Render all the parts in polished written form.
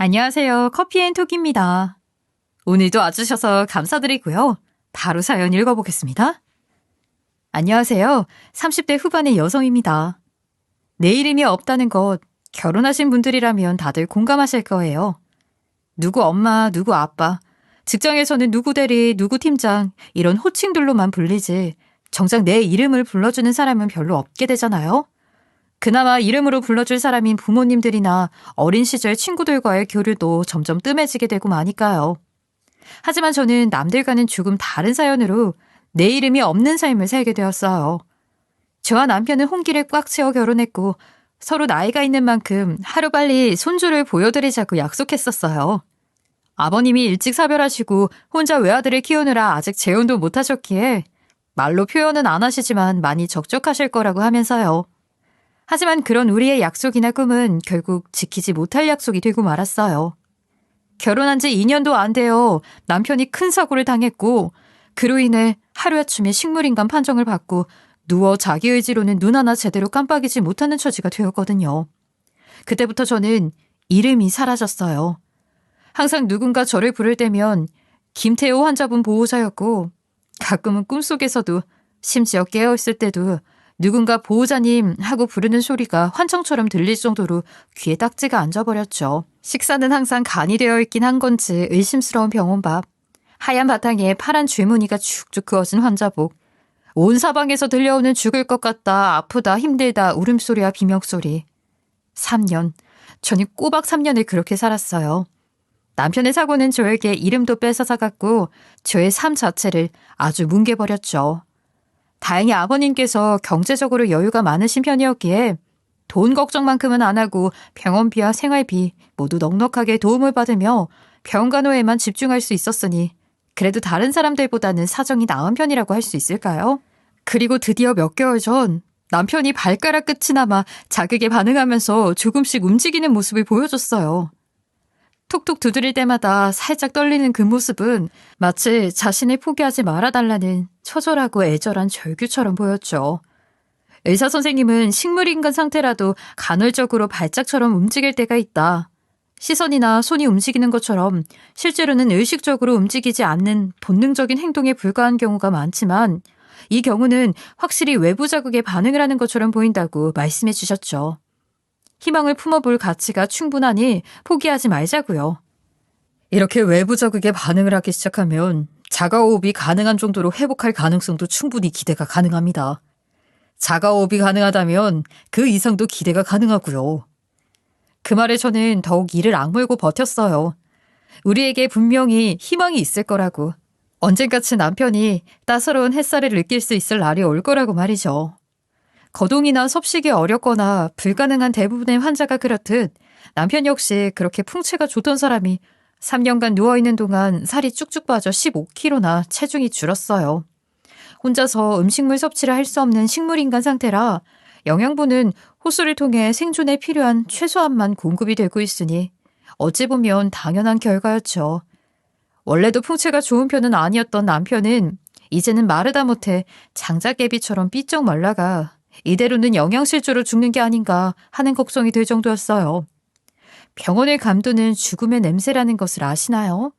안녕하세요. 커피앤톡입니다. 오늘도 와주셔서 감사드리고요. 바로 사연 읽어보겠습니다. 안녕하세요. 30대 후반의 여성입니다. 내 이름이 없다는 것 결혼하신 분들이라면 다들 공감하실 거예요. 누구 엄마, 누구 아빠, 직장에서는 누구 대리, 누구 팀장 이런 호칭들로만 불리지 정작 내 이름을 불러주는 사람은 별로 없게 되잖아요. 그나마 이름으로 불러줄 사람인 부모님들이나 어린 시절 친구들과의 교류도 점점 뜸해지게 되고 마니까요. 하지만 저는 남들과는 조금 다른 사연으로 내 이름이 없는 삶을 살게 되었어요. 저와 남편은 홍기를 꽉 채워 결혼했고 서로 나이가 있는 만큼 하루빨리 손주를 보여드리자고 약속했었어요. 아버님이 일찍 사별하시고 혼자 외아들을 키우느라 아직 재혼도 못하셨기에 말로 표현은 안 하시지만 많이 적적하실 거라고 하면서요. 하지만 그런 우리의 약속이나 꿈은 결국 지키지 못할 약속이 되고 말았어요. 결혼한 지 2년도 안 되어 남편이 큰 사고를 당했고 그로 인해 하루아침에 식물인간 판정을 받고 누워 자기 의지로는 눈 하나 제대로 깜빡이지 못하는 처지가 되었거든요. 그때부터 저는 이름이 사라졌어요. 항상 누군가 저를 부를 때면 김태호 환자분 보호자였고 가끔은 꿈속에서도 심지어 깨어있을 때도 누군가 보호자님 하고 부르는 소리가 환청처럼 들릴 정도로 귀에 딱지가 앉아버렸죠. 식사는 항상 간이 되어 있긴 한 건지 의심스러운 병원밥, 하얀 바탕에 파란 줄무늬가 쭉쭉 그어진 환자복, 온 사방에서 들려오는 죽을 것 같다, 아프다, 힘들다 울음소리와 비명소리. 3년, 저는 꼬박 3년을 그렇게 살았어요. 남편의 사고는 저에게 이름도 뺏어사갔고 저의 삶 자체를 아주 뭉개버렸죠. 다행히 아버님께서 경제적으로 여유가 많으신 편이었기에 돈 걱정만큼은 안 하고 병원비와 생활비 모두 넉넉하게 도움을 받으며 병간호에만 집중할 수 있었으니 그래도 다른 사람들보다는 사정이 나은 편이라고 할 수 있을까요? 그리고 드디어 몇 개월 전 남편이 발가락 끝이나마 자극에 반응하면서 조금씩 움직이는 모습을 보여줬어요. 톡톡 두드릴 때마다 살짝 떨리는 그 모습은 마치 자신을 포기하지 말아달라는 처절하고 애절한 절규처럼 보였죠. 의사 선생님은 식물인간 상태라도 간헐적으로 발작처럼 움직일 때가 있다. 시선이나 손이 움직이는 것처럼 실제로는 의식적으로 움직이지 않는 본능적인 행동에 불과한 경우가 많지만 이 경우는 확실히 외부 자극에 반응을 하는 것처럼 보인다고 말씀해 주셨죠. 희망을 품어볼 가치가 충분하니 포기하지 말자고요. 이렇게 외부 자극에 반응을 하기 시작하면 자가호흡이 가능한 정도로 회복할 가능성도 충분히 기대가 가능합니다. 자가호흡이 가능하다면 그 이상도 기대가 가능하고요. 그 말에 저는 더욱 이를 악물고 버텼어요. 우리에게 분명히 희망이 있을 거라고. 언젠가쯤 남편이 따사로운 햇살을 느낄 수 있을 날이 올 거라고 말이죠. 거동이나 섭식이 어렵거나 불가능한 대부분의 환자가 그렇듯 남편 역시 그렇게 풍채가 좋던 사람이 3년간 누워있는 동안 살이 쭉쭉 빠져 15kg나 체중이 줄었어요. 혼자서 음식물 섭취를 할 수 없는 식물인간 상태라 영양분은 호수를 통해 생존에 필요한 최소한만 공급이 되고 있으니 어찌 보면 당연한 결과였죠. 원래도 풍채가 좋은 편은 아니었던 남편은 이제는 마르다 못해 장작개비처럼 삐쩍 말라가 이대로는 영양실조로 죽는 게 아닌가 하는 걱정이 들 정도였어요. 병원을 감도는 죽음의 냄새라는 것을 아시나요?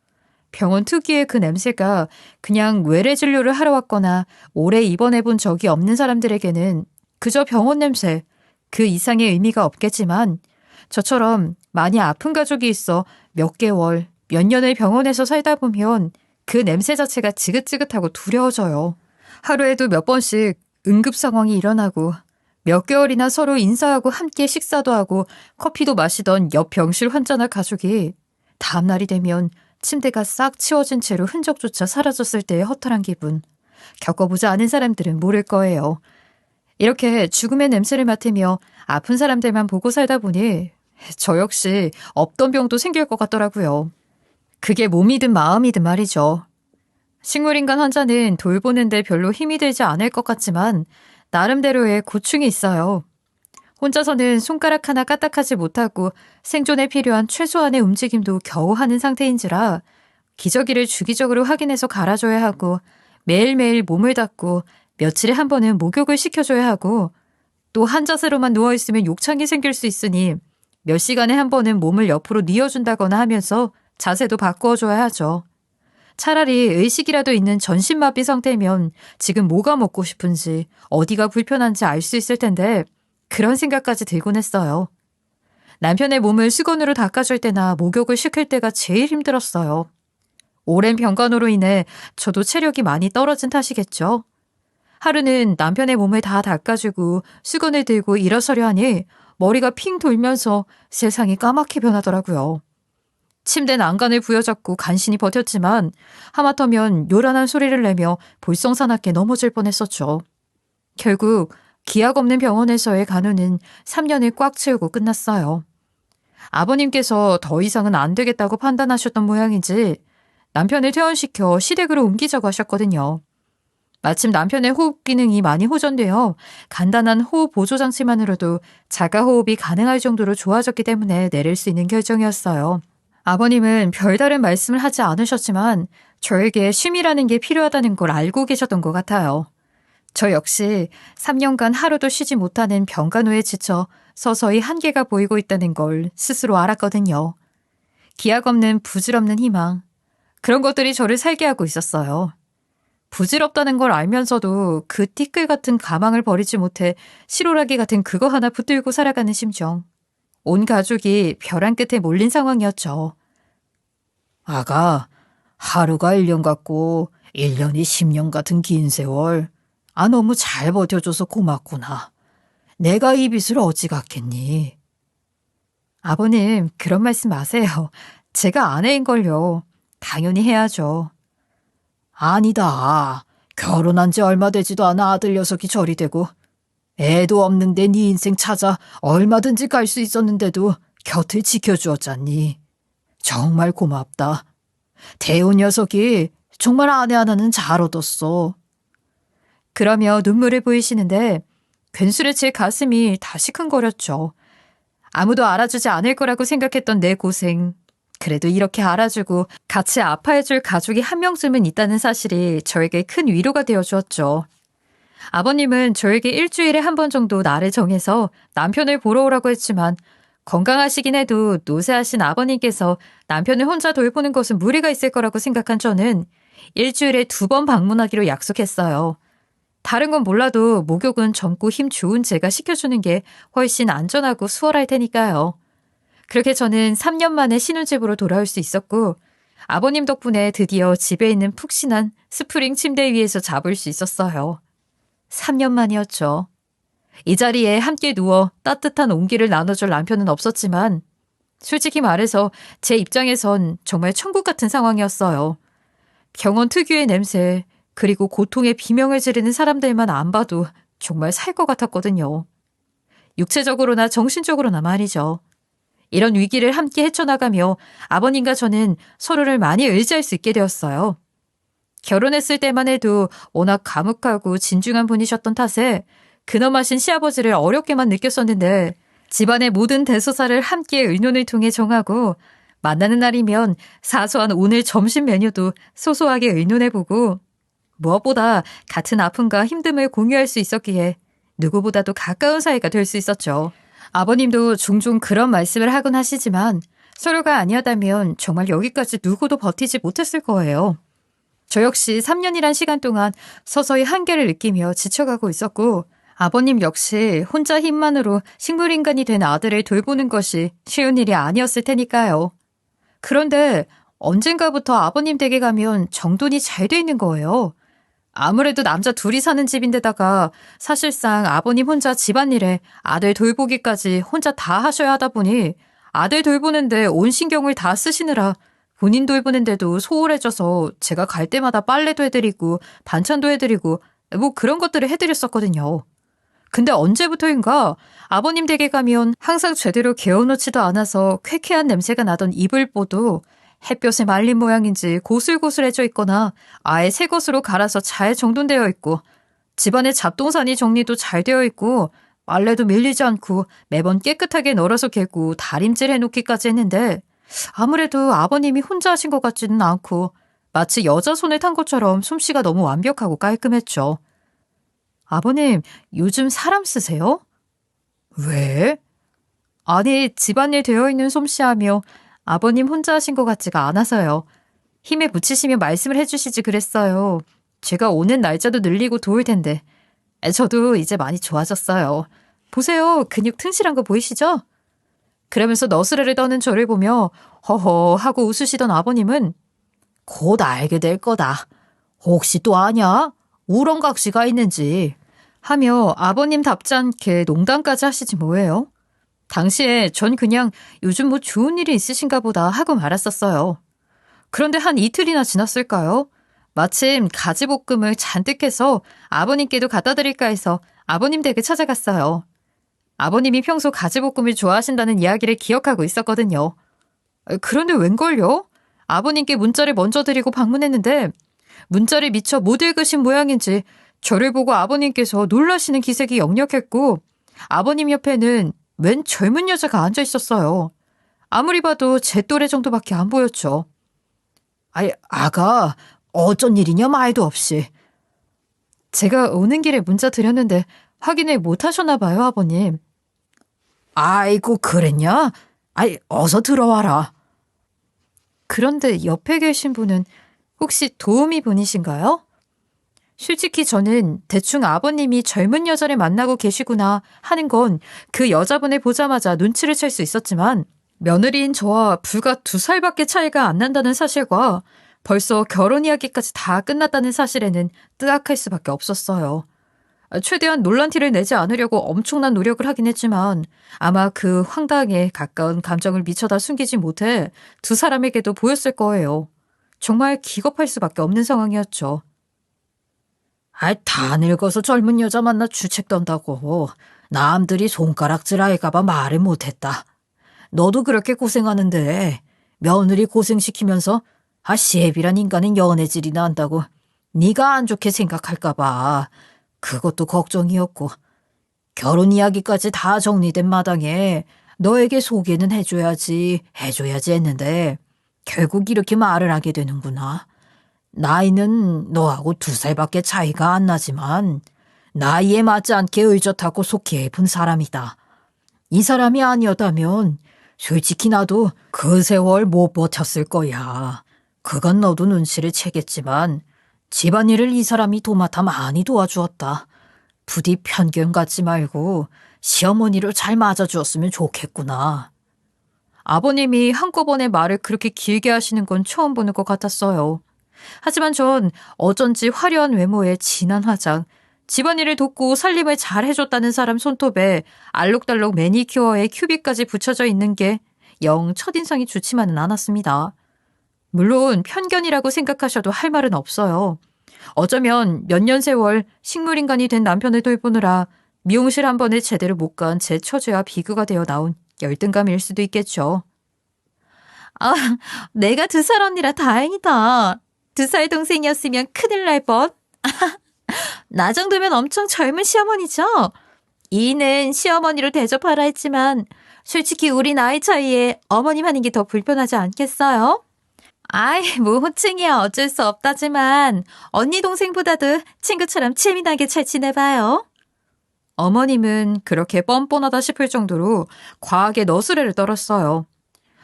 병원 특유의 그 냄새가 그냥 외래 진료를 하러 왔거나 오래 입원해 본 적이 없는 사람들에게는 그저 병원 냄새, 그 이상의 의미가 없겠지만 저처럼 많이 아픈 가족이 있어 몇 개월, 몇 년을 병원에서 살다 보면 그 냄새 자체가 지긋지긋하고 두려워져요. 하루에도 몇 번씩 응급 상황이 일어나고 몇 개월이나 서로 인사하고 함께 식사도 하고 커피도 마시던 옆 병실 환자나 가족이 다음날이 되면 침대가 싹 치워진 채로 흔적조차 사라졌을 때의 허탈한 기분. 겪어보지 않은 사람들은 모를 거예요. 이렇게 죽음의 냄새를 맡으며 아픈 사람들만 보고 살다 보니 저 역시 없던 병도 생길 것 같더라고요. 그게 몸이든 마음이든 말이죠. 식물인간 환자는 돌보는데 별로 힘이 들지 않을 것 같지만 나름대로의 고충이 있어요. 혼자서는 손가락 하나 까딱하지 못하고 생존에 필요한 최소한의 움직임도 겨우 하는 상태인지라 기저귀를 주기적으로 확인해서 갈아줘야 하고 매일매일 몸을 닦고 며칠에 한 번은 목욕을 시켜줘야 하고 또 한 자세로만 누워있으면 욕창이 생길 수 있으니 몇 시간에 한 번은 몸을 옆으로 뉘어준다거나 하면서 자세도 바꾸어줘야 하죠. 차라리 의식이라도 있는 전신마비 상태면 지금 뭐가 먹고 싶은지 어디가 불편한지 알 수 있을 텐데 그런 생각까지 들곤 했어요. 남편의 몸을 수건으로 닦아줄 때나 목욕을 시킬 때가 제일 힘들었어요. 오랜 병간호로 인해 저도 체력이 많이 떨어진 탓이겠죠. 하루는 남편의 몸을 다 닦아주고 수건을 들고 일어서려 하니 머리가 핑 돌면서 세상이 까맣게 변하더라고요. 침대 난간을 부여잡고 간신히 버텼지만 하마터면 요란한 소리를 내며 볼썽사납게 넘어질 뻔했었죠. 결국 기약 없는 병원에서의 간호는 3년을 꽉 채우고 끝났어요. 아버님께서 더 이상은 안 되겠다고 판단하셨던 모양인지 남편을 퇴원시켜 시댁으로 옮기자고 하셨거든요. 마침 남편의 호흡 기능이 많이 호전되어 간단한 호흡 보조 장치만으로도 자가 호흡이 가능할 정도로 좋아졌기 때문에 내릴 수 있는 결정이었어요. 아버님은 별다른 말씀을 하지 않으셨지만 저에게 쉼이라는 게 필요하다는 걸 알고 계셨던 것 같아요. 저 역시 3년간 하루도 쉬지 못하는 병간호에 지쳐 서서히 한계가 보이고 있다는 걸 스스로 알았거든요. 기약 없는 부질없는 희망. 그런 것들이 저를 살게 하고 있었어요. 부질없다는 걸 알면서도 그 티끌 같은 가망을 버리지 못해 실오라기 같은 그거 하나 붙들고 살아가는 심정. 온 가족이 벼랑 끝에 몰린 상황이었죠. 아가, 하루가 1년 같고 1년이 10년 같은 긴 세월. 너무 잘 버텨줘서 고맙구나. 내가 이 빚을 어찌 갚겠니? 아버님, 그런 말씀 마세요. 제가 아내인걸요. 당연히 해야죠. 아니다. 결혼한 지 얼마 되지도 않아 아들 녀석이 저리 되고 애도 없는데 네 인생 찾아 얼마든지 갈 수 있었는데도 곁을 지켜주었잖니. 정말 고맙다. 대우 녀석이 정말 아내 하나는 잘 얻었어. 그러며 눈물을 보이시는데 괜스레 제 가슴이 다시큰거렸죠. 아무도 알아주지 않을 거라고 생각했던 내 고생. 그래도 이렇게 알아주고 같이 아파해줄 가족이 한 명쯤은 있다는 사실이 저에게 큰 위로가 되어주었죠. 아버님은 저에게 일주일에 한 번 정도 날을 정해서 남편을 보러 오라고 했지만 건강하시긴 해도 노쇠하신 아버님께서 남편을 혼자 돌보는 것은 무리가 있을 거라고 생각한 저는 일주일에 2번 방문하기로 약속했어요. 다른 건 몰라도 목욕은 젊고 힘 좋은 제가 시켜주는 게 훨씬 안전하고 수월할 테니까요. 그렇게 저는 3년 만에 신혼집으로 돌아올 수 있었고 아버님 덕분에 드디어 집에 있는 푹신한 스프링 침대 위에서 잡을 수 있었어요. 3년 만이었죠. 이 자리에 함께 누워 따뜻한 온기를 나눠줄 남편은 없었지만 솔직히 말해서 제 입장에선 정말 천국 같은 상황이었어요. 병원 특유의 냄새 그리고 고통의 비명을 지르는 사람들만 안 봐도 정말 살 것 같았거든요. 육체적으로나 정신적으로나 말이죠. 이런 위기를 함께 헤쳐나가며 아버님과 저는 서로를 많이 의지할 수 있게 되었어요. 결혼했을 때만 해도 워낙 과묵하고 진중한 분이셨던 탓에 근엄하신 시아버지를 어렵게만 느꼈었는데 집안의 모든 대소사를 함께 의논을 통해 정하고 만나는 날이면 사소한 오늘 점심 메뉴도 소소하게 의논해보고 무엇보다 같은 아픔과 힘듦을 공유할 수 있었기에 누구보다도 가까운 사이가 될 수 있었죠. 아버님도 종종 그런 말씀을 하곤 하시지만 서로가 아니었다면 정말 여기까지 누구도 버티지 못했을 거예요. 저 역시 3년이란 시간 동안 서서히 한계를 느끼며 지쳐가고 있었고 아버님 역시 혼자 힘만으로 식물인간이 된 아들을 돌보는 것이 쉬운 일이 아니었을 테니까요. 그런데 언젠가부터 아버님 댁에 가면 정돈이 잘 돼 있는 거예요. 아무래도 남자 둘이 사는 집인데다가 사실상 아버님 혼자 집안일에 아들 돌보기까지 혼자 다 하셔야 하다 보니 아들 돌보는데 온 신경을 다 쓰시느라 본인 돌보는데도 소홀해져서 제가 갈 때마다 빨래도 해드리고 반찬도 해드리고 뭐 그런 것들을 해드렸었거든요. 근데 언제부터인가 아버님 댁에 가면 항상 제대로 개어놓지도 않아서 쾌쾌한 냄새가 나던 이불보도 햇볕에 말린 모양인지 고슬고슬해져 있거나 아예 새 것으로 갈아서 잘 정돈되어 있고 집안의 잡동사니 정리도 잘 되어 있고 빨래도 밀리지 않고 매번 깨끗하게 널어서 개고 다림질 해놓기까지 했는데 아무래도 아버님이 혼자 하신 것 같지는 않고 마치 여자 손에 탄 것처럼 솜씨가 너무 완벽하고 깔끔했죠. 아버님, 요즘 사람 쓰세요? 왜? 아니, 집안일 되어 있는 솜씨하며 아버님 혼자 하신 것 같지가 않아서요. 힘에 부치시며 말씀을 해주시지 그랬어요. 제가 오는 날짜도 늘리고 도울 텐데. 저도 이제 많이 좋아졌어요. 보세요. 근육 튼실한 거 보이시죠? 그러면서 너스레를 떠는 저를 보며 허허 하고 웃으시던 아버님은 곧 알게 될 거다. 혹시 또 아냐? 우렁각시가 있는지. 하며 아버님답지 않게 농담까지 하시지 뭐예요. 당시에 전 그냥 요즘 뭐 좋은 일이 있으신가 보다 하고 말았었어요. 그런데 한 이틀이나 지났을까요? 마침 가지볶음을 잔뜩 해서 아버님께도 갖다 드릴까 해서 아버님 댁에 찾아갔어요. 아버님이 평소 가지볶음을 좋아하신다는 이야기를 기억하고 있었거든요. 그런데 웬걸요? 아버님께 문자를 먼저 드리고 방문했는데 문자를 미처 못 읽으신 모양인지 저를 보고 아버님께서 놀라시는 기색이 역력했고 아버님 옆에는 웬 젊은 여자가 앉아 있었어요. 아무리 봐도 제 또래 정도밖에 안 보였죠. 아이, 아가, 어쩐 일이냐 말도 없이. 제가 오는 길에 문자 드렸는데 확인을 못 하셨나 봐요, 아버님. 아이고, 그랬냐? 아이, 어서 들어와라. 그런데 옆에 계신 분은 혹시 도우미 분이신가요? 솔직히 저는 대충 아버님이 젊은 여자를 만나고 계시구나 하는 건 그 여자분을 보자마자 눈치를 챌 수 있었지만 며느리인 저와 불과 2살밖에 차이가 안 난다는 사실과 벌써 결혼 이야기까지 다 끝났다는 사실에는 뜨악할 수밖에 없었어요. 최대한 놀란 티를 내지 않으려고 엄청난 노력을 하긴 했지만 아마 그 황당에 가까운 감정을 미처 다 숨기지 못해 두 사람에게도 보였을 거예요. 정말 기겁할 수밖에 없는 상황이었죠. 아이, 다 늙어서 젊은 여자 만나 주책 떤다고 남들이 손가락질 할까봐 말을 못했다. 너도 그렇게 고생하는데 며느리 고생시키면서 시애비란 인간은 연애질이나 한다고 네가 안 좋게 생각할까봐 그것도 걱정이었고 결혼 이야기까지 다 정리된 마당에 너에게 소개는 해줘야지 했는데 결국 이렇게 말을 하게 되는구나. 나이는 너하고 2살밖에 차이가 안 나지만 나이에 맞지 않게 의젓하고 속 깊은 사람이다. 이 사람이 아니었다면 솔직히 나도 그 세월 못 버텼을 거야. 그건 너도 눈치를 채겠지만 집안일을 이 사람이 도맡아 많이 도와주었다. 부디 편견 갖지 말고 시어머니를 잘 맞아주었으면 좋겠구나. 아버님이 한꺼번에 말을 그렇게 길게 하시는 건 처음 보는 것 같았어요. 하지만 전 어쩐지 화려한 외모에 진한 화장, 집안일을 돕고 살림을 잘 해줬다는 사람 손톱에 알록달록 매니큐어에 큐빅까지 붙여져 있는 게 영 첫인상이 좋지만은 않았습니다. 물론 편견이라고 생각하셔도 할 말은 없어요. 어쩌면 몇 년 세월 식물인간이 된 남편을 돌보느라 미용실 한 번에 제대로 못 간 제 처제와 비교가 되어 나온 열등감일 수도 있겠죠. 아, 내가 2살 언니라 다행이다. 2살 동생이었으면 큰일 날 뻔. 나 정도면 엄청 젊은 시어머니죠? 이는 시어머니로 대접하라 했지만 솔직히 우리 나이 차이에 어머님 하는 게 더 불편하지 않겠어요? 아이, 뭐 호칭이야 어쩔 수 없다지만 언니 동생보다도 친구처럼 재미나게 잘 지내봐요. 어머님은 그렇게 뻔뻔하다 싶을 정도로 과하게 너스레를 떨었어요.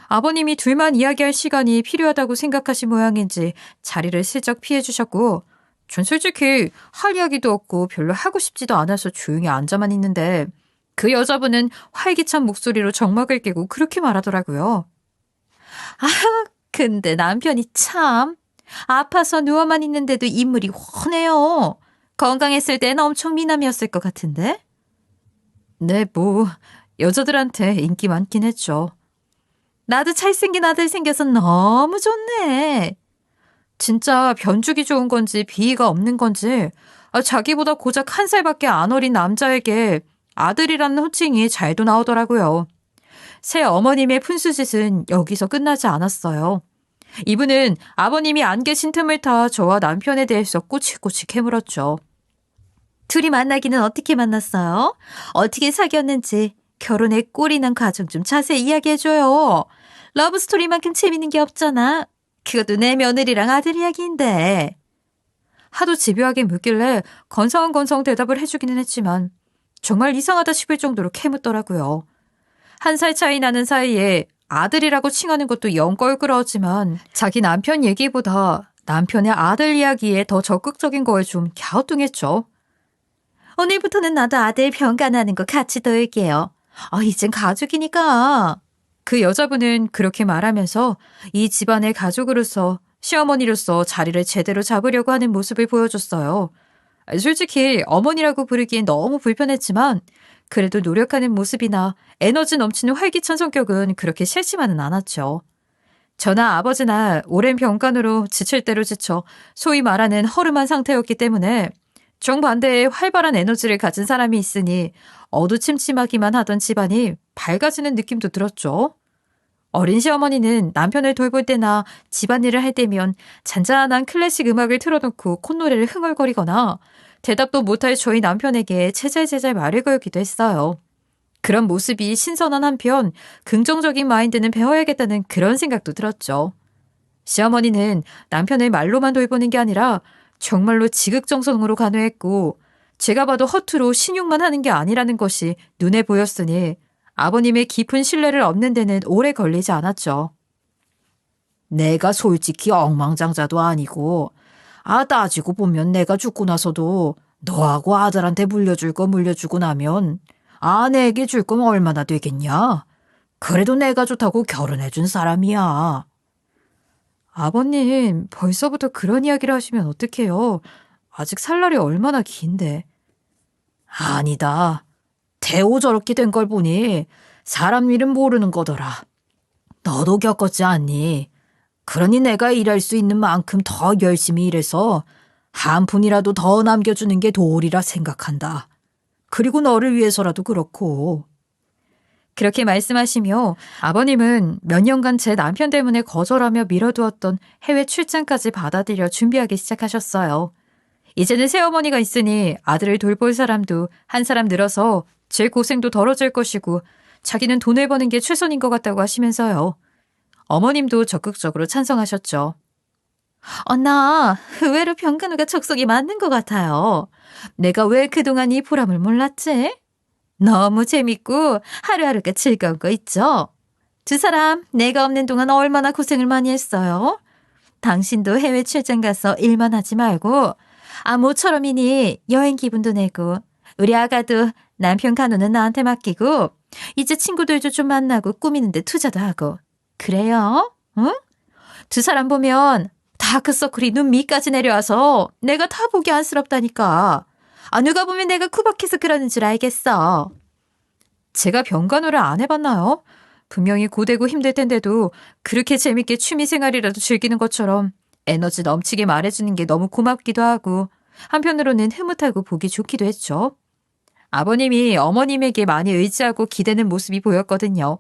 아버님이 둘만 이야기할 시간이 필요하다고 생각하신 모양인지 자리를 슬쩍 피해주셨고 전 솔직히 할 이야기도 없고 별로 하고 싶지도 않아서 조용히 앉아만 있는데 그 여자분은 활기찬 목소리로 정막을 깨고 그렇게 말하더라고요. 아, 근데 남편이 참 아파서 누워만 있는데도 인물이 훤해요. 건강했을 땐 엄청 미남이었을 것 같은데? 네, 뭐 여자들한테 인기 많긴 했죠. 나도 잘생긴 아들 생겨서 너무 좋네. 진짜 변죽이 좋은 건지 비위가 없는 건지 자기보다 고작 1살밖에 안 어린 남자에게 아들이라는 호칭이 잘도 나오더라고요. 새 어머님의 푼수짓은 여기서 끝나지 않았어요. 이분은 아버님이 안 계신 틈을 타 저와 남편에 대해서 꼬치꼬치 캐물었죠. 둘이 만나기는 어떻게 만났어요? 어떻게 사귀었는지 결혼에 꼴이 난 과정 좀 자세히 이야기해줘요. 러브스토리만큼 재밌는 게 없잖아. 그것도 내 며느리랑 아들 이야기인데. 하도 집요하게 묻길래 건성건성 대답을 해주기는 했지만 정말 이상하다 싶을 정도로 캐묻더라고요. 한 살 차이 나는 사이에 아들이라고 칭하는 것도 영 껄끄러웠지만 자기 남편 얘기보다 남편의 아들 이야기에 더 적극적인 거에 좀 갸우뚱했죠. 오늘부터는 나도 아들 병간하는 거 같이 놀게요. 이젠 가족이니까. 그 여자분은 그렇게 말하면서 이 집안의 가족으로서 시어머니로서 자리를 제대로 잡으려고 하는 모습을 보여줬어요. 솔직히 어머니라고 부르기엔 너무 불편했지만 그래도 노력하는 모습이나 에너지 넘치는 활기찬 성격은 그렇게 싫지만은 않았죠. 저나 아버지나 오랜 병간으로 지칠 대로 지쳐 소위 말하는 허름한 상태였기 때문에 정반대의 활발한 에너지를 가진 사람이 있으니 어두침침하기만 하던 집안이 밝아지는 느낌도 들었죠. 어린 시어머니는 남편을 돌볼 때나 집안일을 할 때면 잔잔한 클래식 음악을 틀어놓고 콧노래를 흥얼거리거나 대답도 못할 저희 남편에게 제잘제잘 말을 걸기도 했어요. 그런 모습이 신선한 한편 긍정적인 마인드는 배워야겠다는 그런 생각도 들었죠. 시어머니는 남편을 말로만 돌보는 게 아니라 정말로 지극정성으로 간호했고 제가 봐도 허투루 신용만 하는 게 아니라는 것이 눈에 보였으니 아버님의 깊은 신뢰를 얻는 데는 오래 걸리지 않았죠. 내가 솔직히 억망장자도 아니고 따지고 보면 내가 죽고 나서도 너하고 아들한테 물려줄 거 물려주고 나면 아내에게 줄 건 얼마나 되겠냐? 그래도 내가 좋다고 결혼해준 사람이야. 아버님, 벌써부터 그런 이야기를 하시면 어떡해요? 아직 살 날이 얼마나 긴데. 아니다. 대호 저렇게 된 걸 보니 사람 일은 모르는 거더라. 너도 겪었지 않니? 그러니 내가 일할 수 있는 만큼 더 열심히 일해서 한 푼이라도 더 남겨주는 게 도리라 생각한다. 그리고 너를 위해서라도 그렇고. 그렇게 말씀하시며 아버님은 몇 년간 제 남편 때문에 거절하며 미뤄두었던 해외 출장까지 받아들여 준비하기 시작하셨어요. 이제는 새어머니가 있으니 아들을 돌볼 사람도 한 사람 늘어서 제 고생도 덜어질 것이고 자기는 돈을 버는 게 최선인 것 같다고 하시면서요. 어머님도 적극적으로 찬성하셨죠. 나 의외로 병간호가 적성이 맞는 것 같아요. 내가 왜 그동안 이 보람을 몰랐지? 너무 재밌고 하루하루가 즐거운 거 있죠? 두 사람 내가 없는 동안 얼마나 고생을 많이 했어요? 당신도 해외 출장 가서 일만 하지 말고 모처럼이니 여행 기분도 내고 우리 아가도 남편 간호는 나한테 맡기고 이제 친구들도 좀 만나고 꾸미는데 투자도 하고 그래요? 응? 두 사람 보면 다크서클이 눈 밑까지 내려와서 내가 다 보기 안쓰럽다니까. 누가 보면 내가 쿠박해서 그러는 줄 알겠어. 제가 병간호를 안 해봤나요? 분명히 고되고 힘들 텐데도 그렇게 재밌게 취미생활이라도 즐기는 것처럼 에너지 넘치게 말해주는 게 너무 고맙기도 하고 한편으로는 흐뭇하고 보기 좋기도 했죠. 아버님이 어머님에게 많이 의지하고 기대는 모습이 보였거든요.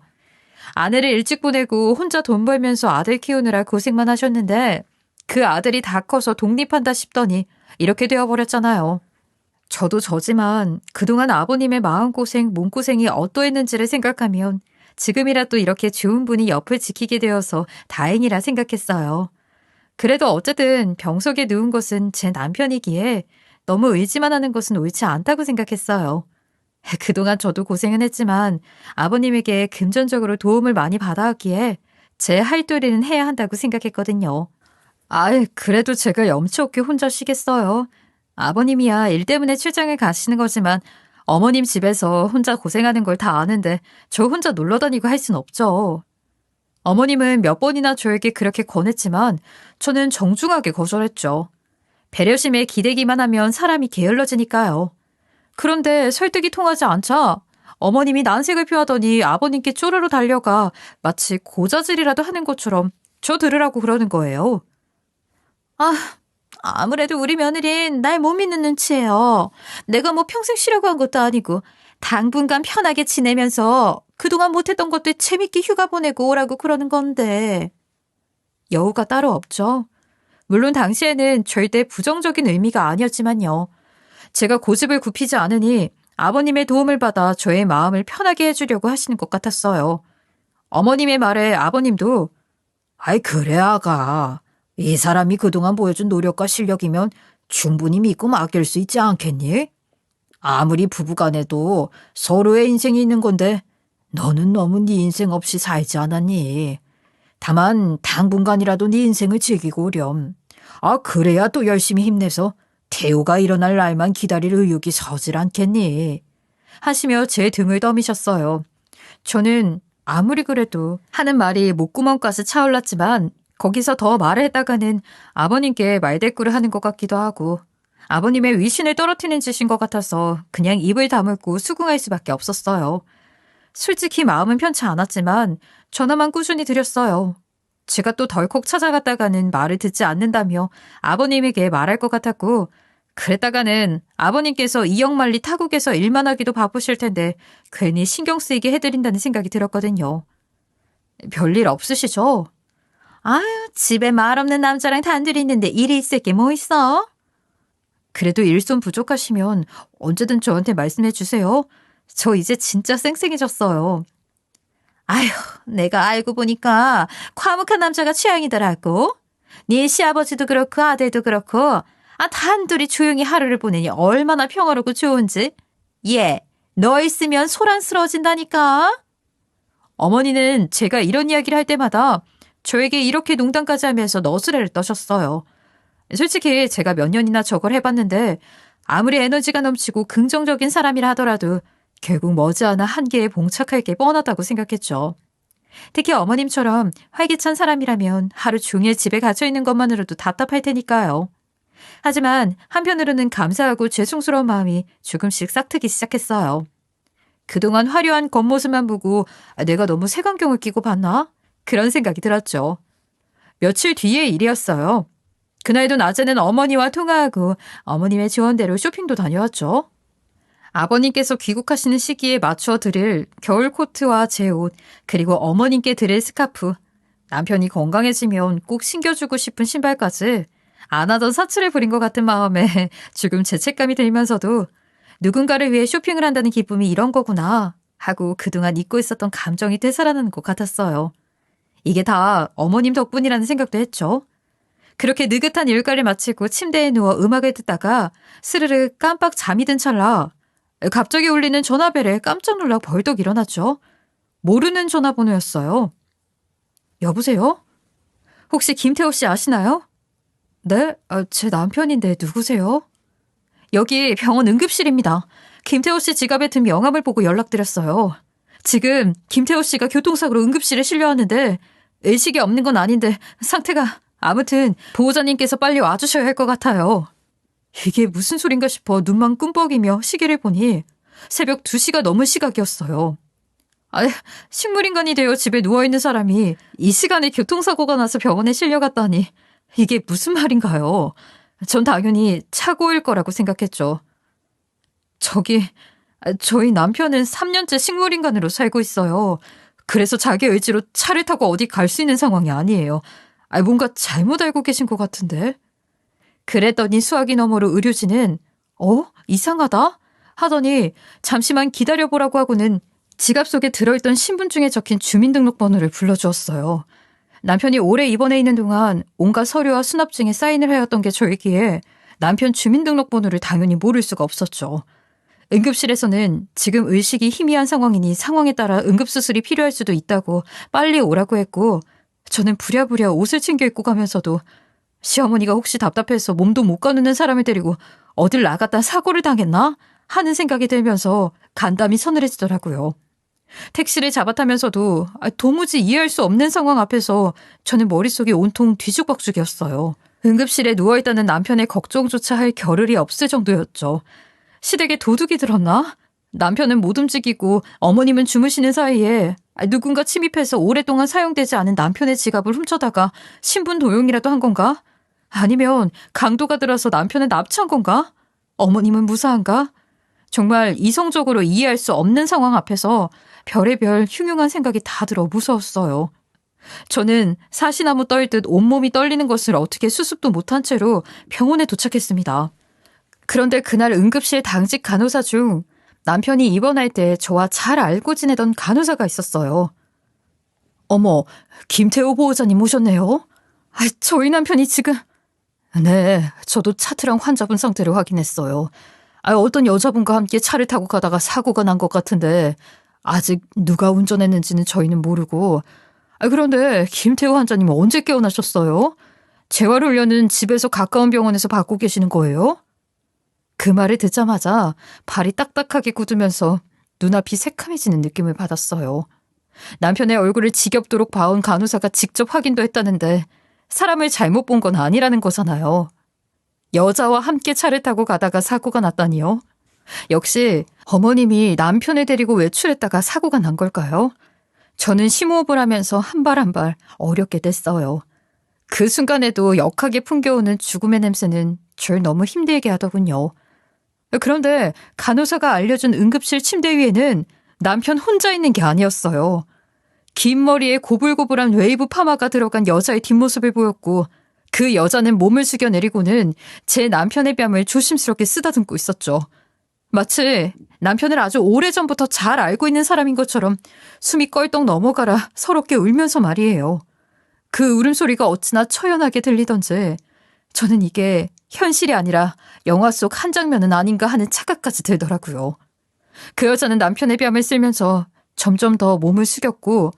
아내를 일찍 보내고 혼자 돈 벌면서 아들 키우느라 고생만 하셨는데 그 아들이 다 커서 독립한다 싶더니 이렇게 되어버렸잖아요. 저도 저지만 그동안 아버님의 마음고생, 몸고생이 어떠했는지를 생각하면 지금이라도 이렇게 좋은 분이 옆을 지키게 되어서 다행이라 생각했어요. 그래도 어쨌든 병석에 누운 것은 제 남편이기에 너무 의지만 하는 것은 옳지 않다고 생각했어요. 그동안 저도 고생은 했지만 아버님에게 금전적으로 도움을 많이 받아왔기에 제 할 도리는 해야 한다고 생각했거든요. 그래도 제가 염치 없게 혼자 쉬겠어요. 아버님이야 일 때문에 출장을 가시는 거지만 어머님 집에서 혼자 고생하는 걸 다 아는데 저 혼자 놀러 다니고 할 순 없죠. 어머님은 몇 번이나 저에게 그렇게 권했지만 저는 정중하게 거절했죠. 배려심에 기대기만 하면 사람이 게을러지니까요. 그런데 설득이 통하지 않자 어머님이 난색을 표하더니 아버님께 쪼르르 달려가 마치 고자질이라도 하는 것처럼 저 들으라고 그러는 거예요. 아무래도 우리 며느린 날 못 믿는 눈치예요. 내가 뭐 평생 쉬려고 한 것도 아니고 당분간 편하게 지내면서 그동안 못했던 것들 재밌게 휴가 보내고 오라고 그러는 건데. 여우가 따로 없죠. 물론 당시에는 절대 부정적인 의미가 아니었지만요. 제가 고집을 굽히지 않으니 아버님의 도움을 받아 저의 마음을 편하게 해주려고 하시는 것 같았어요. 어머님의 말에 아버님도 그래 아가. 이 사람이 그동안 보여준 노력과 실력이면 충분히 믿고 맡길 수 있지 않겠니? 아무리 부부간에도 서로의 인생이 있는 건데 너는 너무 네 인생 없이 살지 않았니? 다만 당분간이라도 네 인생을 즐기고 오렴. 그래야 또 열심히 힘내서 태우가 일어날 날만 기다릴 의욕이 서질 않겠니? 하시며 제 등을 떠미셨어요. 저는 아무리 그래도 하는 말이 목구멍까지 차올랐지만 거기서 더 말을 했다가는 아버님께 말대꾸를 하는 것 같기도 하고 아버님의 위신을 떨어뜨리는 짓인 것 같아서 그냥 입을 다물고 수긍할 수밖에 없었어요. 솔직히 마음은 편치 않았지만 전화만 꾸준히 드렸어요. 제가 또 덜컥 찾아갔다가는 말을 듣지 않는다며 아버님에게 말할 것 같았고 그랬다가는 아버님께서 이역만리 타국에서 일만 하기도 바쁘실 텐데 괜히 신경 쓰이게 해드린다는 생각이 들었거든요. 별일 없으시죠? 아유, 집에 말 없는 남자랑 단둘이 있는데 일이 있을 게 뭐 있어? 그래도 일손 부족하시면 언제든 저한테 말씀해 주세요. 저 이제 진짜 쌩쌩해졌어요. 아휴, 내가 알고 보니까 과묵한 남자가 취향이더라고. 네 시아버지도 그렇고 아들도 그렇고 단둘이 조용히 하루를 보내니 얼마나 평화롭고 좋은지. 얘, 너 있으면 소란스러워진다니까. 어머니는 제가 이런 이야기를 할 때마다 저에게 이렇게 농담까지 하면서 너스레를 떠셨어요. 솔직히 제가 몇 년이나 저걸 해봤는데 아무리 에너지가 넘치고 긍정적인 사람이라 하더라도 결국 머지않아 한계에 봉착할 게 뻔하다고 생각했죠. 특히 어머님처럼 활기찬 사람이라면 하루 종일 집에 갇혀있는 것만으로도 답답할 테니까요. 하지만 한편으로는 감사하고 죄송스러운 마음이 조금씩 싹트기 시작했어요. 그동안 화려한 겉모습만 보고 내가 너무 색안경을 끼고 봤나? 그런 생각이 들었죠. 며칠 뒤의 일이었어요. 그날도 낮에는 어머니와 통화하고 어머님의 조언대로 쇼핑도 다녀왔죠. 아버님께서 귀국하시는 시기에 맞춰 드릴 겨울 코트와 제 옷, 그리고 어머님께 드릴 스카프, 남편이 건강해지면 꼭 신겨주고 싶은 신발까지 안 하던 사치를 부린 것 같은 마음에 조금 죄책감이 들면서도 누군가를 위해 쇼핑을 한다는 기쁨이 이런 거구나 하고 그동안 잊고 있었던 감정이 되살아나는 것 같았어요. 이게 다 어머님 덕분이라는 생각도 했죠. 그렇게 느긋한 일과를 마치고 침대에 누워 음악을 듣다가 스르르 깜빡 잠이 든 찰나 갑자기 울리는 전화벨에 깜짝 놀라 벌떡 일어났죠. 모르는 전화번호였어요. 여보세요? 혹시 김태호 씨 아시나요? 네? 제 남편인데 누구세요? 여기 병원 응급실입니다. 김태호 씨 지갑에 든 명함을 보고 연락드렸어요. 지금 김태호 씨가 교통사고로 응급실에 실려왔는데 의식이 없는 건 아닌데 상태가 아무튼 보호자님께서 빨리 와주셔야 할 것 같아요. 이게 무슨 소린가 싶어 눈만 끔뻑이며 시계를 보니 새벽 2시가 넘은 시각이었어요. 식물인간이 되어 집에 누워있는 사람이 이 시간에 교통사고가 나서 병원에 실려갔다니 이게 무슨 말인가요? 전 당연히 착오일 거라고 생각했죠. 저희 남편은 3년째 식물인간으로 살고 있어요. 그래서 자기 의지로 차를 타고 어디 갈 수 있는 상황이 아니에요. 뭔가 잘못 알고 계신 것 같은데. 그랬더니 수화기 너머로 의료진은 이상하다? 하더니 잠시만 기다려보라고 하고는 지갑 속에 들어있던 신분증에 적힌 주민등록번호를 불러주었어요. 남편이 오래 입원해 있는 동안 온갖 서류와 수납증에 사인을 하였던 게 저이기에 남편 주민등록번호를 당연히 모를 수가 없었죠. 응급실에서는 지금 의식이 희미한 상황이니 상황에 따라 응급수술이 필요할 수도 있다고 빨리 오라고 했고 저는 부랴부랴 옷을 챙겨 입고 가면서도 시어머니가 혹시 답답해서 몸도 못 가누는 사람을 데리고 어딜 나갔다 사고를 당했나 하는 생각이 들면서 간담이 서늘해지더라고요. 택시를 잡아타면서도 도무지 이해할 수 없는 상황 앞에서 저는 머릿속이 온통 뒤죽박죽이었어요. 응급실에 누워있다는 남편의 걱정조차 할 겨를이 없을 정도였죠. 시댁에 도둑이 들었나? 남편은 못 움직이고 어머님은 주무시는 사이에 누군가 침입해서 오랫동안 사용되지 않은 남편의 지갑을 훔쳐다가 신분 도용이라도 한 건가? 아니면 강도가 들어서 남편을 납치한 건가? 어머님은 무사한가? 정말 이성적으로 이해할 수 없는 상황 앞에서 별의별 흉흉한 생각이 다 들어 무서웠어요. 저는 사시나무 떨듯 온몸이 떨리는 것을 어떻게 수습도 못한 채로 병원에 도착했습니다. 그런데 그날 응급실 당직 간호사 중 남편이 입원할 때 저와 잘 알고 지내던 간호사가 있었어요. 어머, 김태호 보호자님 오셨네요? 저희 남편이 지금... 네, 저도 차트랑 환자분 상태를 확인했어요. 어떤 여자분과 함께 차를 타고 가다가 사고가 난 것 같은데 아직 누가 운전했는지는 저희는 모르고, 그런데 김태호 환자님은 언제 깨어나셨어요? 재활훈련은 집에서 가까운 병원에서 받고 계시는 거예요? 그 말을 듣자마자 발이 딱딱하게 굳으면서 눈앞이 새카매지는 느낌을 받았어요. 남편의 얼굴을 지겹도록 봐온 간호사가 직접 확인도 했다는데 사람을 잘못 본 건 아니라는 거잖아요. 여자와 함께 차를 타고 가다가 사고가 났다니요? 역시 어머님이 남편을 데리고 외출했다가 사고가 난 걸까요? 저는 심호흡을 하면서 한 발 한 발 어렵게 뗐어요. 그 순간에도 역하게 풍겨오는 죽음의 냄새는 절 너무 힘들게 하더군요. 그런데 간호사가 알려준 응급실 침대 위에는 남편 혼자 있는 게 아니었어요. 긴 머리에 고불고불한 웨이브 파마가 들어간 여자의 뒷모습을 보였고 그 여자는 몸을 숙여 내리고는 제 남편의 뺨을 조심스럽게 쓰다듬고 있었죠. 마치 남편을 아주 오래전부터 잘 알고 있는 사람인 것처럼 숨이 껄떡 넘어가라 서럽게 울면서 말이에요. 그 울음소리가 어찌나 처연하게 들리던지 저는 이게 현실이 아니라 영화 속 한 장면은 아닌가 하는 착각까지 들더라고요. 그 여자는 남편의 뺨을 쓸면서 점점 더 몸을 숙였고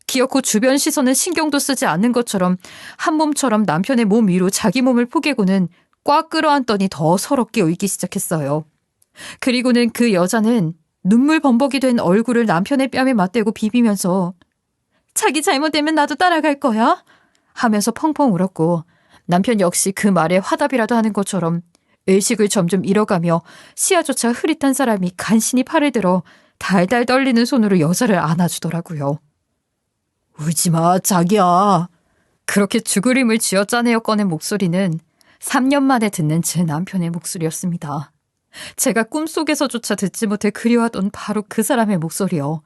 기어코 주변 시선은 신경도 쓰지 않는 것처럼 한 몸처럼 남편의 몸 위로 자기 몸을 포개고는 꽉 끌어안더니 더 서럽게 울기 시작했어요. 그리고는 그 여자는 눈물 범벅이 된 얼굴을 남편의 뺨에 맞대고 비비면서 자기 잘못되면 나도 따라갈 거야? 하면서 펑펑 울었고 남편 역시 그 말에 화답이라도 하는 것처럼 의식을 점점 잃어가며 시야조차 흐릿한 사람이 간신히 팔을 들어 달달 떨리는 손으로 여자를 안아주더라고요. 울지마 자기야. 그렇게 죽으림을 쥐어짜내어 꺼낸 목소리는 3년 만에 듣는 제 남편의 목소리였습니다. 제가 꿈속에서조차 듣지 못해 그리워하던 바로 그 사람의 목소리요.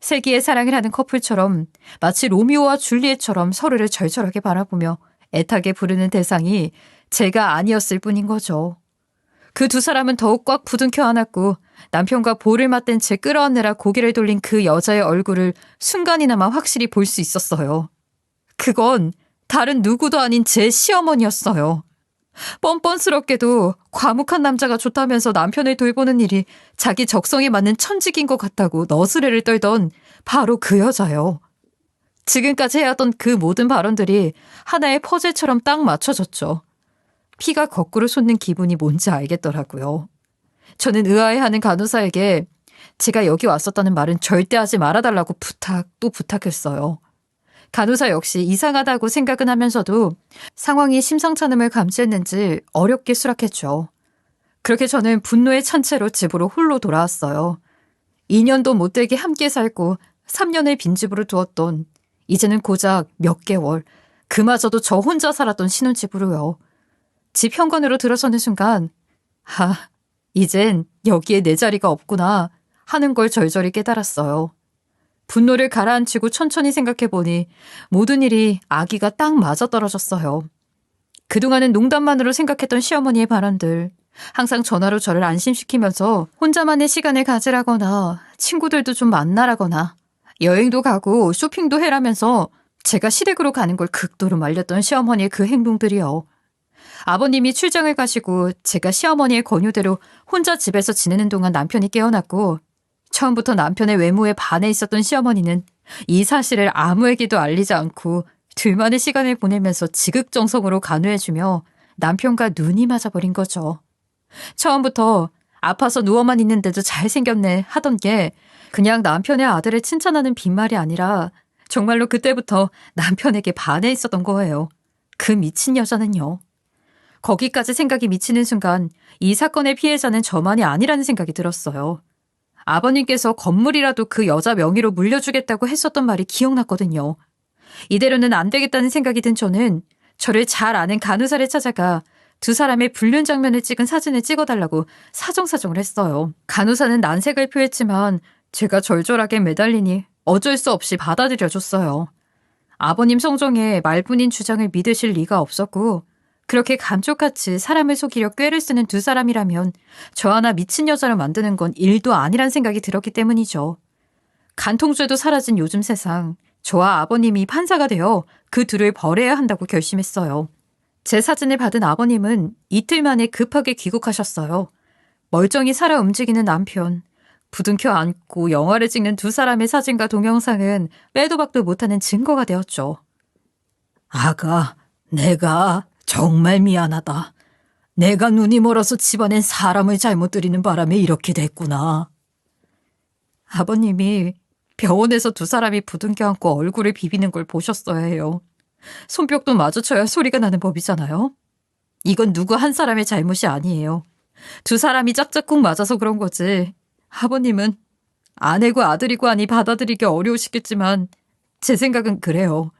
세기의 사랑을 하는 커플처럼 마치 로미오와 줄리엣처럼 서로를 절절하게 바라보며 애타게 부르는 대상이 제가 아니었을 뿐인 거죠. 그 두 사람은 더욱 꽉 부둥켜 안았고 남편과 볼을 맞댄 채 끌어안느라 고개를 돌린 그 여자의 얼굴을 순간이나마 확실히 볼 수 있었어요. 그건 다른 누구도 아닌 제 시어머니였어요. 뻔뻔스럽게도 과묵한 남자가 좋다면서 남편을 돌보는 일이 자기 적성에 맞는 천직인 것 같다고 너스레를 떨던 바로 그 여자요. 지금까지 해왔던 그 모든 발언들이 하나의 퍼즐처럼 딱 맞춰졌죠. 피가 거꾸로 솟는 기분이 뭔지 알겠더라고요. 저는 의아해하는 간호사에게 제가 여기 왔었다는 말은 절대 하지 말아달라고 또 부탁했어요. 간호사 역시 이상하다고 생각은 하면서도 상황이 심상찮음을 감지했는지 어렵게 수락했죠. 그렇게 저는 분노에 찬 채로 집으로 홀로 돌아왔어요. 2년도 못되게 함께 살고 3년을 빈집으로 두었던 이제는 고작 몇 개월, 그마저도 저 혼자 살았던 신혼집으로요. 집 현관으로 들어서는 순간 이젠 여기에 내 자리가 없구나 하는 걸 절절히 깨달았어요. 분노를 가라앉히고 천천히 생각해보니 모든 일이 아기가 딱 맞아떨어졌어요. 그동안은 농담만으로 생각했던 시어머니의 발언들, 항상 전화로 저를 안심시키면서 혼자만의 시간을 가지라거나 친구들도 좀 만나라거나 여행도 가고 쇼핑도 해라면서 제가 시댁으로 가는 걸 극도로 말렸던 시어머니의 그 행동들이요. 아버님이 출장을 가시고 제가 시어머니의 권유대로 혼자 집에서 지내는 동안 남편이 깨어났고 처음부터 남편의 외모에 반해 있었던 시어머니는 이 사실을 아무에게도 알리지 않고 둘만의 시간을 보내면서 지극정성으로 간호해주며 남편과 눈이 맞아버린 거죠. 처음부터 아파서 누워만 있는데도 잘생겼네 하던 게 그냥 남편의 아들을 칭찬하는 빈말이 아니라 정말로 그때부터 남편에게 반해 있었던 거예요. 그 미친 여자는요. 거기까지 생각이 미치는 순간 이 사건의 피해자는 저만이 아니라는 생각이 들었어요. 아버님께서 건물이라도 그 여자 명의로 물려주겠다고 했었던 말이 기억났거든요. 이대로는 안 되겠다는 생각이 든 저는 저를 잘 아는 간호사를 찾아가 두 사람의 불륜 장면을 찍은 사진을 찍어달라고 사정사정을 했어요. 간호사는 난색을 표했지만 제가 절절하게 매달리니 어쩔 수 없이 받아들여줬어요. 아버님 성정에 말뿐인 주장을 믿으실 리가 없었고 그렇게 감쪽같이 사람을 속이려 꾀를 쓰는 두 사람이라면 저 하나 미친 여자로 만드는 건 일도 아니란 생각이 들었기 때문이죠. 간통죄도 사라진 요즘 세상, 저와 아버님이 판사가 되어 그 둘을 벌해야 한다고 결심했어요. 제 사진을 받은 아버님은 이틀 만에 급하게 귀국하셨어요. 멀쩡히 살아 움직이는 남편, 부둥켜 안고 영화를 찍는 두 사람의 사진과 동영상은 빼도 박도 못하는 증거가 되었죠. 아가, 내가 정말 미안하다. 내가 눈이 멀어서 집안엔 사람을 잘못 들이는 바람에 이렇게 됐구나. 아버님이 병원에서 두 사람이 부둥켜 안고 얼굴을 비비는 걸 보셨어야 해요. 손뼉도 마주쳐야 소리가 나는 법이잖아요. 이건 누구 한 사람의 잘못이 아니에요. 두 사람이 짝짝꿍 맞아서 그런 거지. 아버님은 아내고 아들이고 하니 받아들이기 어려우시겠지만 제 생각은 그래요.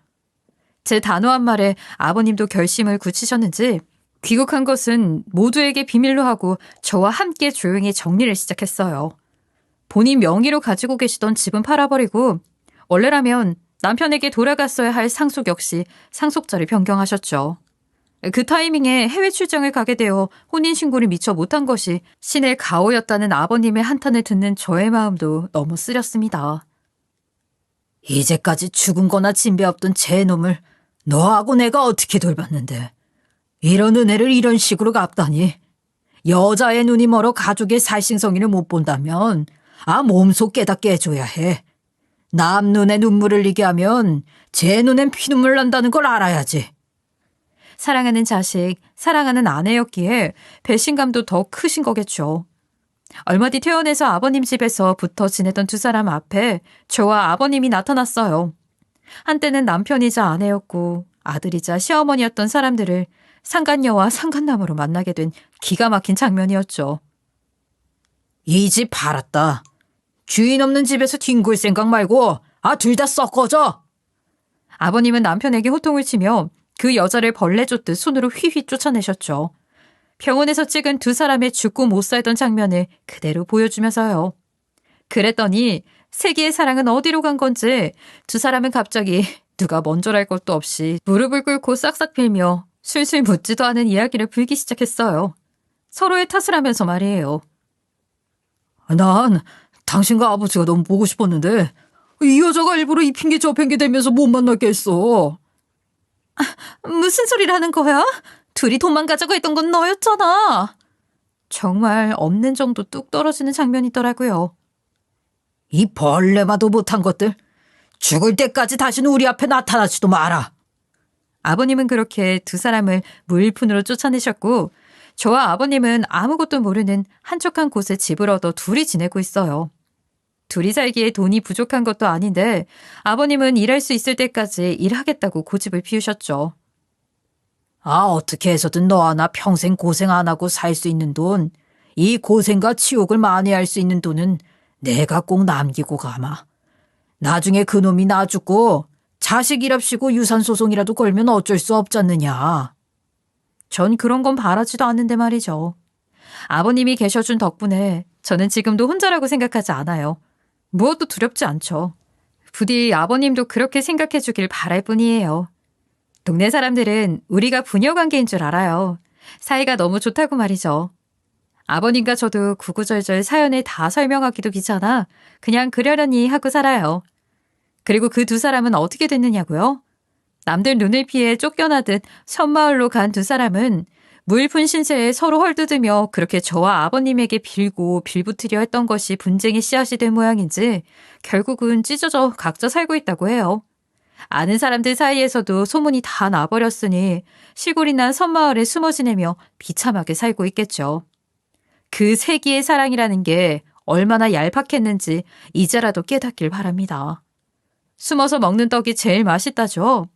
제 단호한 말에 아버님도 결심을 굳히셨는지 귀국한 것은 모두에게 비밀로 하고 저와 함께 조용히 정리를 시작했어요. 본인 명의로 가지고 계시던 집은 팔아버리고 원래라면 남편에게 돌아갔어야 할 상속 역시 상속자를 변경하셨죠. 그 타이밍에 해외 출장을 가게 되어 혼인신고를 미처 못한 것이 신의 가오였다는 아버님의 한탄을 듣는 저의 마음도 너무 쓰렸습니다. 이제까지 죽은 거나 진배 없던 제 놈을 너하고 내가 어떻게 돌봤는데 이런 은혜를 이런 식으로 갚다니. 여자의 눈이 멀어 가족의 살신성의를 못 본다면 몸속 깨닫게 해줘야 해. 남 눈에 눈물을 흘리게 하면 제 눈엔 피눈물 난다는 걸 알아야지. 사랑하는 자식, 사랑하는 아내였기에 배신감도 더 크신 거겠죠. 얼마 뒤 퇴원해서 아버님 집에서 붙어 지내던 두 사람 앞에 저와 아버님이 나타났어요. 한때는 남편이자 아내였고 아들이자 시어머니였던 사람들을 상간녀와 상간남으로 만나게 된 기가 막힌 장면이었죠. 이 집 팔았다. 주인 없는 집에서 뒹굴 생각 말고 둘 다 썩 꺼져. 아버님은 남편에게 호통을 치며 그 여자를 벌레 쫓듯 손으로 휘휘 쫓아내셨죠. 병원에서 찍은 두 사람의 죽고 못 살던 장면을 그대로 보여주면서요. 그랬더니 세기의 사랑은 어디로 간 건지 두 사람은 갑자기 누가 먼저랄 것도 없이 무릎을 꿇고 싹싹 빌며 술술 묻지도 않은 이야기를 풀기 시작했어요. 서로의 탓을 하면서 말이에요. 난 당신과 아버지가 너무 보고 싶었는데 이 여자가 일부러 이 핑계 저 핑계 대면서 못 만나게 했어. 무슨 소리를 하는 거야? 둘이 도망가자고 했던 건 너였잖아. 정말 없는 정도 뚝 떨어지는 장면이더라고요. 이 벌레마도 못한 것들. 죽을 때까지 다시는 우리 앞에 나타나지도 마라. 아버님은 그렇게 두 사람을 무일푼으로 쫓아내셨고 저와 아버님은 아무것도 모르는 한적한 곳에 집을 얻어 둘이 지내고 있어요. 둘이 살기에 돈이 부족한 것도 아닌데 아버님은 일할 수 있을 때까지 일하겠다고 고집을 피우셨죠. 어떻게 해서든 너와 나 평생 고생 안 하고 살 수 있는 돈, 이 고생과 치욕을 만회할 수 있는 돈은 내가 꼭 남기고 가마. 나중에 그놈이 나 죽고 자식 일합시고 유산소송이라도 걸면 어쩔 수 없잖느냐. 전 그런 건 바라지도 않는데 말이죠. 아버님이 계셔준 덕분에 저는 지금도 혼자라고 생각하지 않아요. 무엇도 두렵지 않죠. 부디 아버님도 그렇게 생각해 주길 바랄 뿐이에요. 동네 사람들은 우리가 부녀관계인 줄 알아요. 사이가 너무 좋다고 말이죠. 아버님과 저도 구구절절 사연을 다 설명하기도 귀찮아 그냥 그러려니 하고 살아요. 그리고 그 두 사람은 어떻게 됐느냐고요? 남들 눈을 피해 쫓겨나듯 섬마을로 간 두 사람은 무일푼 신세에 서로 헐뜯으며 그렇게 저와 아버님에게 빌고 빌붙으려 했던 것이 분쟁의 씨앗이 된 모양인지 결국은 찢어져 각자 살고 있다고 해요. 아는 사람들 사이에서도 소문이 다 나버렸으니 시골이 난 섬마을에 숨어 지내며 비참하게 살고 있겠죠. 그 세기의 사랑이라는 게 얼마나 얄팍했는지 이제라도 깨닫길 바랍니다. 숨어서 먹는 떡이 제일 맛있다죠.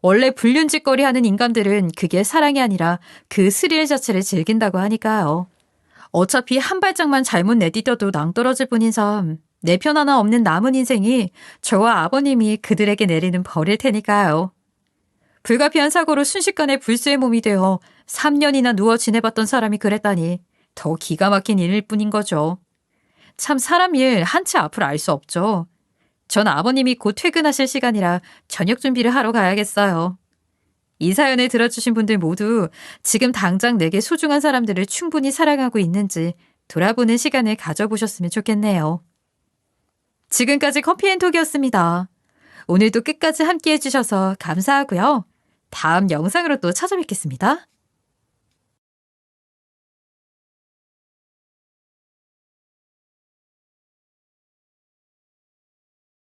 원래 불륜짓거리 하는 인간들은 그게 사랑이 아니라 그 스릴 자체를 즐긴다고 하니까요. 어차피 한 발짝만 잘못 내디뎌도 낭떠러질 뿐인 삶, 내 편 하나 없는 남은 인생이 저와 아버님이 그들에게 내리는 벌일 테니까요. 불가피한 사고로 순식간에 불수의 몸이 되어 3년이나 누워 지내봤던 사람이 그랬다니 더 기가 막힌 일일 뿐인 거죠. 참 사람 일 한치 앞을 알 수 없죠. 전 아버님이 곧 퇴근하실 시간이라 저녁 준비를 하러 가야겠어요. 이 사연을 들어주신 분들 모두 지금 당장 내게 소중한 사람들을 충분히 사랑하고 있는지 돌아보는 시간을 가져보셨으면 좋겠네요. 지금까지 커피앤톡이었습니다. 오늘도 끝까지 함께 해주셔서 감사하고요. 다음 영상으로 또 찾아뵙겠습니다.